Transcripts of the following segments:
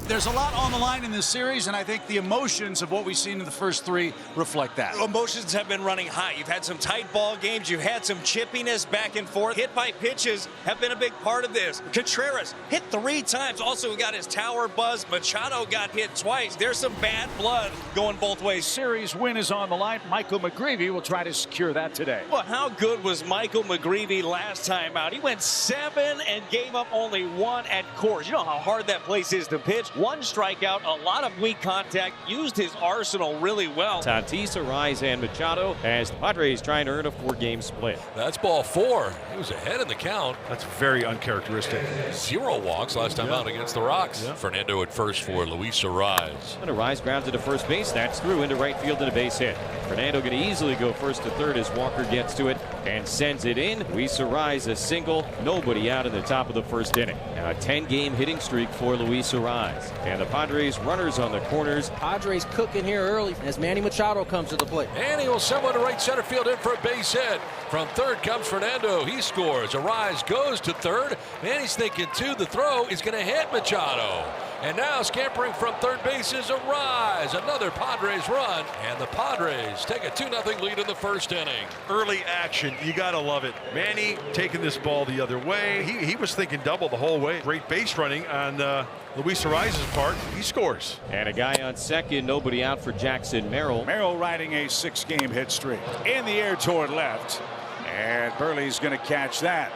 There's a lot on the line in this series, and I think the emotions of what we've seen in the first three reflect that. Emotions have been running high. You've had some tight ball games. You've had some chippiness back and forth. Hit by pitches have been a big part of this. Contreras hit 3 times. Also got his tower buzz. Machado got hit twice. There's some bad blood going both ways. Series win is on the line. Michael McGreevy will try to secure that today. Well, how good was Michael McGreevy last time out? He went 7 and gave up only 1 at Coors. You know how hard that place is to pitch. 1 strikeout, a lot of weak contact, used his arsenal really well. Tatis, Arise, and Machado as the Padres trying to earn a 4-game split. That's ball 4. He was ahead in the count. That's very uncharacteristic. 0 walks last time out against the Rocks. Fernando at first for Luis Arise. And Arise grounded to first base. That's through into right field and a base hit. Fernando going to easily go first to third as Walker gets to it and sends it in. Luis Arise a single. Nobody out in the top of the first inning. Now a 10-game hitting streak for Luis Arise. And the Padres runners on the corners. Padres cooking here early as Manny Machado comes to the plate. And he will send one to right center field in for a base hit. From third comes Fernando. He scores. Arise goes to third. Manny's thinking too. The throw is going to hit Machado. And now scampering from third base is Arise. Another Padres run. And the Padres take a 2-0 lead in the first inning. Early action. You got to love it. Manny taking this ball the other way. He was thinking double the whole way. Great base running on Luis Arise's part. He scores. And a guy on second. Nobody out for Jackson Merrill. Merrill riding a 6-game hit streak. In the air toward left. And Burley's going to catch that.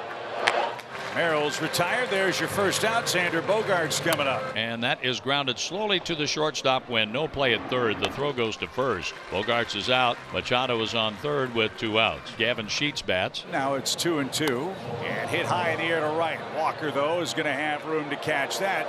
Merrill's retired. There's your first out. Xander Bogaerts coming up. And that is grounded slowly to the shortstop when no play at third. The throw goes to first. Bogaerts is out. Machado is on third with 2 outs. Gavin Sheets bats. Now it's 2-2. And hit high in the air to right. Walker, though, is going to have room to catch that.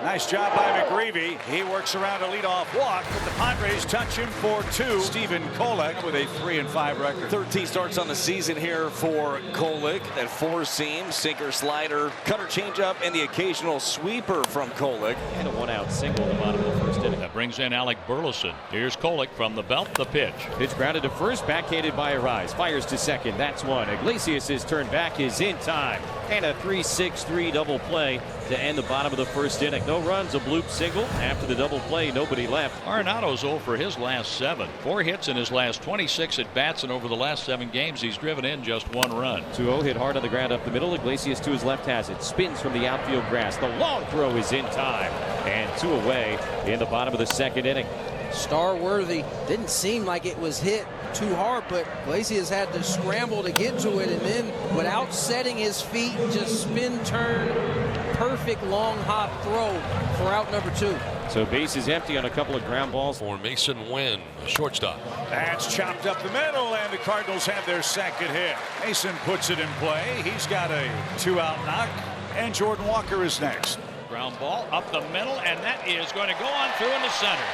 Nice job by McGreevy. He works around a leadoff walk, but the Padres touch him for 2. Stephen Kolek with a 3-5 record. 13 starts on the season here for Kolek. That 4-seam, sinker, slider, cutter changeup, and the occasional sweeper from Kolek. And a 1-out single in the bottom of the first inning. That brings in Alec Burleson. Here's Kolek from the belt. The pitch. Pitch grounded to first, backhanded by Arise. Fires to second. That's 1. Iglesias' turn back is in time. And a 3-6-3 double play to end the bottom of the first inning. No runs, a bloop single. After the double play, nobody left. Arenado's 0 for his last 7. 4 hits in his last 26 at bats, and over the last 7 games, he's driven in just 1 run. 2-0 hit hard on the ground up the middle. Iglesias to his left has it. Spins from the outfield grass. The long throw is in time. And 2 away in the bottom of the second inning. Star-worthy. Didn't seem like it was hit too hard, but Iglesias had to scramble to get to it, and then without setting his feet, just spin turn, perfect long hop throw for out number 2. So base is empty on a couple of ground balls. For Mason Wynn, shortstop. That's chopped up the middle, and the Cardinals have their second hit. Mason puts it in play. He's got a 2-out knock, and Jordan Walker is next. Ground ball up the middle, and that is going to go on through in the center.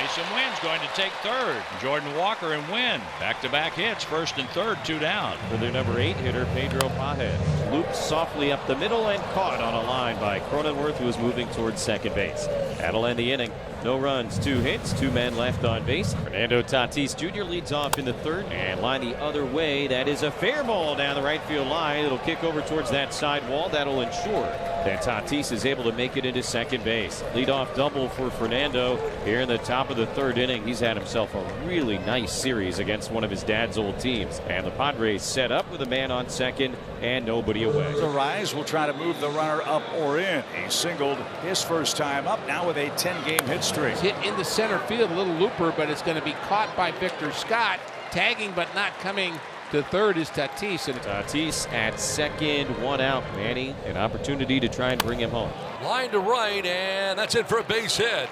Mason Wynn's going to take third. Jordan Walker and Wynn. Back-to-back hits, first and third, 2 down. For their number 8 hitter, Pedro Pajes. Looped softly up the middle and caught on a line by Cronenworth, who was moving towards second base. That'll end the inning. No runs, 2 hits, 2 men left on base. Fernando Tatis Jr. leads off in the third and line the other way. That is a fair ball down the right field line. It'll kick over towards that side wall. That'll ensure that Tatis is able to make it into second base. Leadoff double for Fernando here in the top of the third inning. He's had himself a really nice series against one of his dad's old teams. And the Padres set up with a man on second and nobody away. Arise will try to move the runner up or in. He singled his first time up, now with a 10-game hit streak. Hit in the center field, a little looper, but it's going to be caught by Victor Scott. Tagging but not coming to third is Tatis. And Tatis at second, 1 out. Manny, an opportunity to try and bring him home. Line to right, and that's it for a base hit.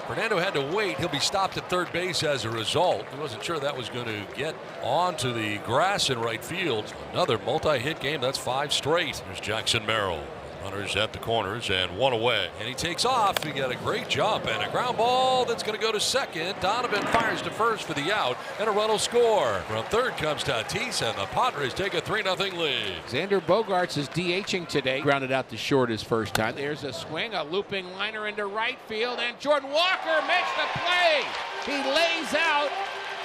Fernando had to wait. He'll be stopped at third base as a result. He wasn't sure that was going to get onto the grass in right field. Another multi-hit game. That's 5 straight. There's Jackson Merrill. Runners at the corners and 1 away. And he takes off. He got a great jump and a ground ball that's going to go to second. Donovan fires to first for the out, and a run will score. From third comes Tatis, and the Padres take a 3-0 lead. Xander Bogaerts is DHing today. Grounded out to short his first time. There's a swing, a looping liner into right field, and Jordan Walker makes the play. He lays out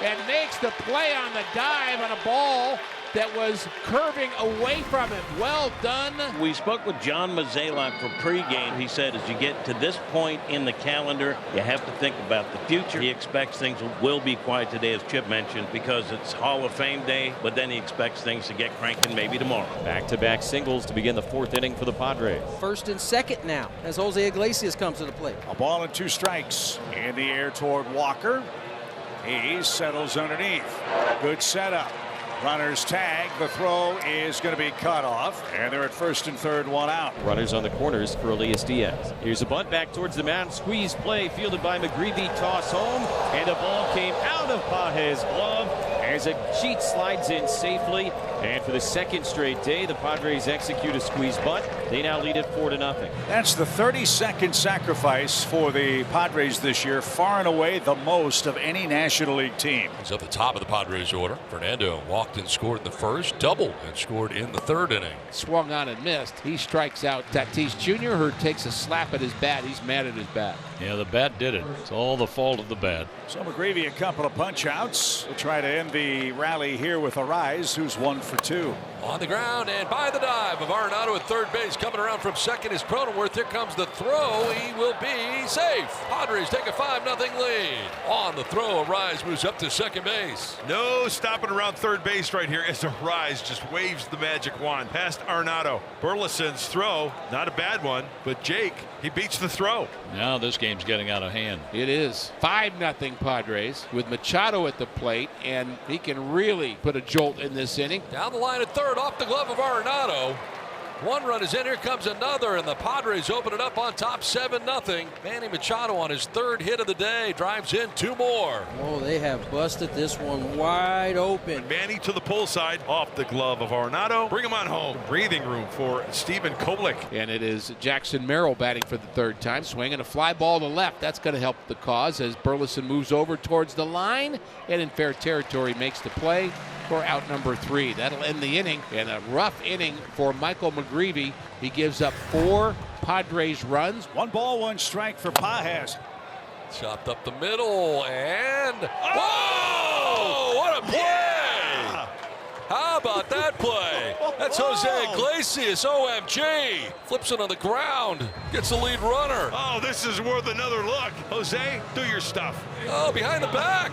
and makes the play on the dive on a ball that was curving away from him. Well done. We spoke with John Mozeliak for pregame. He said as you get to this point in the calendar, you have to think about the future. He expects things will be quiet today, as Chip mentioned, because it's Hall of Fame day, but then he expects things to get cranking maybe tomorrow. Back-to-back singles to begin the fourth inning for the Padres. First and second now as Jose Iglesias comes to the plate. A ball and 2 strikes in the air toward Walker. He settles underneath. Good setup. Runners tag. The throw is going to be cut off, and they're at first and third, 1 out. Runners on the corners for Elias Diaz. Here's a bunt back towards the mound. Squeeze play fielded by McGreevy. Toss home, and the ball came out of Page's glove as a sheet slides in safely. And for the second straight day, the Padres execute a squeeze bunt. They now lead it 4-0. That's the 32nd sacrifice for the Padres this year, far and away the most of any National League team. He's at the top of the Padres order. Fernando walked and scored in the first, doubled and scored in the third inning. Swung on and missed. He strikes out Tatis Jr., who takes a slap at his bat. He's mad at his bat. Yeah, the bat did it. It's all the fault of the bat. So McGreevy, a couple of punch outs. We'll try to end the rally here with Arise, who's 1 for 2. On the ground and by the dive of Arenado at third base. Coming around from second is Cronenworth. Here comes the throw. He will be safe. Padres take a 5-0 lead. On the throw, Arise moves up to second base. No stopping around third base right here as Arise just waves the magic wand past Arenado. Burleson's throw, not a bad one, but Jake, he beats the throw. Now this game's getting out of hand. It is 5-0 Padres with Machado at the plate, and he can really put a jolt in this inning. Down the line at third, off the glove of Arenado. 1 run is in. Here comes another, and the Padres open it up on top 7-0. Manny Machado on his 3rd hit of the day drives in 2 more. Oh, they have busted this one wide open. Manny to the pull side, off the glove of Arenado. Bring him on home. Breathing room for Stephen Kolek. And it is Jackson Merrill batting for the 3rd time, swinging a fly ball to left. That's going to help the cause as Burleson moves over towards the line and in fair territory makes the play for out number 3. That'll end the inning, and a rough inning for Michael McGreevy. He gives up 4 Padres runs. 1 ball, 1 strike for Pages. Chopped up the middle, and whoa! What a play! Yeah! How about that play? That's Jose Iglesias, OMG. Flips it on the ground, gets the lead runner. Oh, this is worth another look. Jose, do your stuff. Oh, behind the back.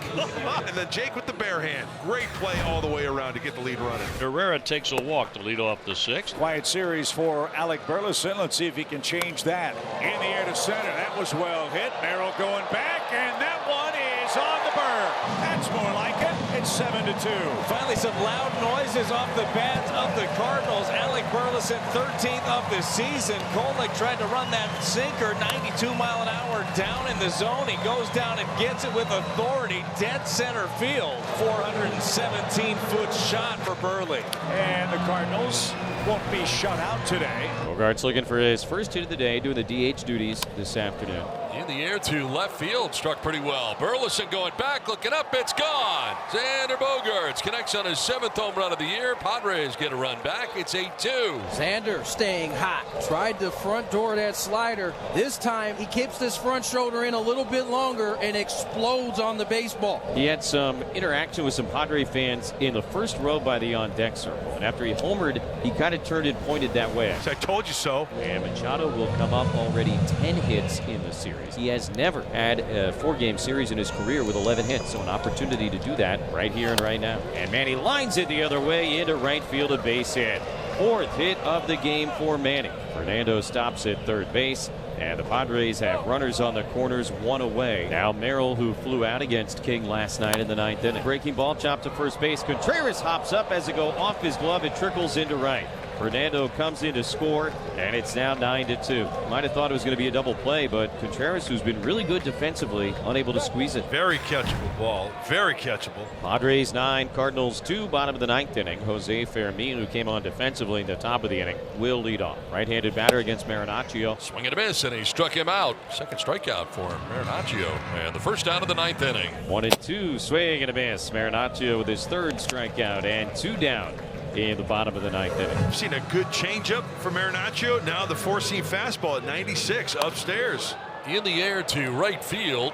And then Jake with the bare hand. Great play all the way around to get the lead running. Herrera takes a walk to lead off the 6th. Quiet series for Alec Burleson. Let's see if he can change that. In the air to center. That was well hit. Merrill going back, and that one is on the burr. That's more like it. It's 7-2. Finally, some loud noises off the bat of the Cardinals. Alec Burleson, 13th of the season. Kolek tried to run that sinker 92 mile an hour down in the zone. He goes down and gets it with authority. Dead center field. 417-foot shot for Burley. And the Cardinals won't be shut out today. Bogaerts looking for his first hit of the day, doing the DH duties this afternoon. In the air to left field, struck pretty well. Burleson going back, looking up, it's gone. Xander Bogaerts connects on his 7th home run of the year. Padres get a run back. It's 8-2. Xander staying hot. Tried the front door of that slider. This time he keeps this front shoulder in a little bit longer and explodes on the baseball. He had some interaction with some Padre fans in the first row by the on-deck circle. And after he homered, he kind of turned and pointed that way. I told you so. And Machado will come up already 10 hits in the series. He has never had a 4-game series in his career with 11 hits, so an opportunity to do that right here and right now. And Manny lines it the other way into right field, a base hit. 4th hit of the game for Manny. Fernando stops at third base, and the Padres have runners on the corners, 1 away. Now Merrill, who flew out against King last night in the 9th inning. Breaking ball chopped to first base. Contreras hops up as it go off his glove. It trickles into right. Fernando comes in to score, and it's now 9-2. Might have thought it was going to be a double play, but Contreras, who's been really good defensively, unable to squeeze it. Very catchable ball. Very catchable. Padres 9, Cardinals 2, bottom of the 9th inning. Jose Fermin, who came on defensively in the top of the inning, will lead off. Right-handed batter against Marinaccio. Swing and a miss, and he struck him out. 2nd strikeout for Marinaccio. And the first down of the 9th inning. 1-2, swing and a miss. Marinaccio with his 3rd strikeout, and 2 down in the bottom of the 9th inning. I've seen a good changeup from Marinaccio. Now the 4-seam fastball at 96 upstairs. In the air to right field.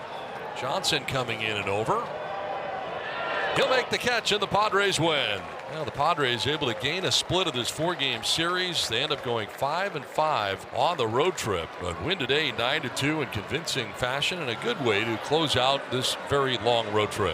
Johnson coming in and over. He'll make the catch, and the Padres win. Now the Padres able to gain a split of this 4-game series. They end up going 5-5 on the road trip, but win today 9-2 in convincing fashion and a good way to close out this very long road trip.